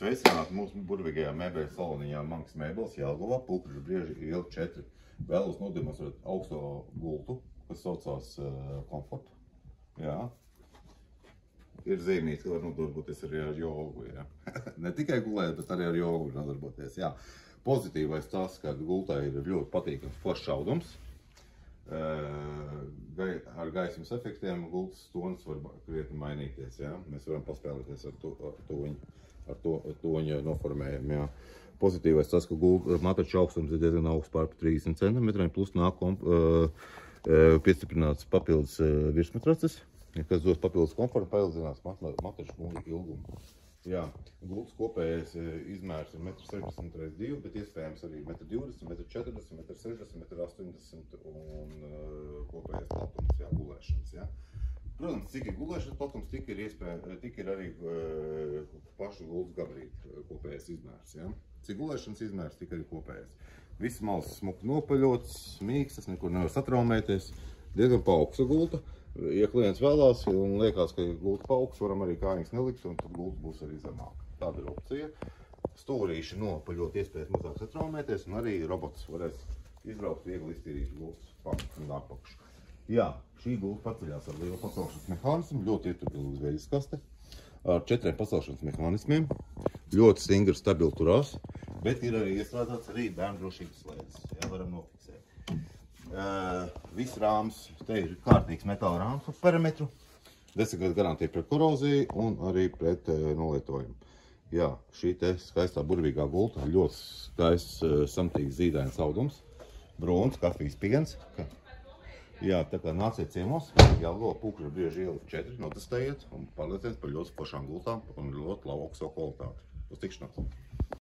Sveicināti mūsu burvīgajā mēbeļu saloniņā Mankas mēbeles Jelgavā, Pulkružu brieža iela 4. Vēlos nodemonstrēt augsto gultu, kas saucās komfortu. Jā. Ir zīmīts, ka var nodarboties arī ar jogu. Jā. Ne tikai gulēt, bet arī ar jogu nodarboties. Jā. Pozitīvais tas, ka gultā ir ļoti patīkams foršs šaudums. Ar gaismas efektiem gultas tonis var krietni mainīties. Jā. Mēs varam paspēlēties ar toņa noformējumu. Jā. Pozitīvais tas, ka matraču augstums ir diezgan augsts pār 30 cm, plus nāk piestiprināts papildus virsmatracis, kas dos papildus komfortu, paildzinās matraču ilgumu. Jā, gultas kopējais izmērs ir 1,60 m x 2, bet iespējams arī 1,20 m, 1,40 m, 1,60 m, 1,80 m un kopējais platums, jā, gulēšanas. Jā. Protams, cik ir gulēšanas platums, tik ir arī pašu gultas gabarīta kopējais izmērs. Ja? Cik gulēšanas izmērs, tik arī kopējais. Viss malas smuki nopaļots, mīkstas, nekur nevar satraumēties. Diezgan paaugsta gulta. Ja klients vēlās un liekas, ka gulta paaugsts, varam arī kājiņas nelikt, un tad gulta būs arī zemāka. Tāda ir opcija. Stūrīši nopaļot, iespējas mazāk satraumēties, un arī robots varēs izbraukt viegli iztīrīt gultas pamatu un apakšu. Jā, šī gulta paceļās ar lielu pacelšanas mehānismu, ļoti ieturpilna zvejas kaste, ar 4 pacelšanas mehānismiem, ļoti stingri stabili turās, bet ir arī iestrādāts arī bērnu drošības slēdzes, jā, varam nofiksēt. Viss rāms, te ir kārtīgs metāla rāms ar perimetru, 10 gadu garantija pret koroziju un arī pret nolietojumu. Jā, šī te skaistā burvīgā gulta, ļoti skaists, samtīgs zīdains audums, brūns, kafijas piens. Jā, tā kā nāciet ciemos, Jelgavā, Pulkružu brieža iela 4, notestējiet un pārliecieties par ļoti foršām gultām un ļoti labu augsto kvalitāti. Uz tikšanos!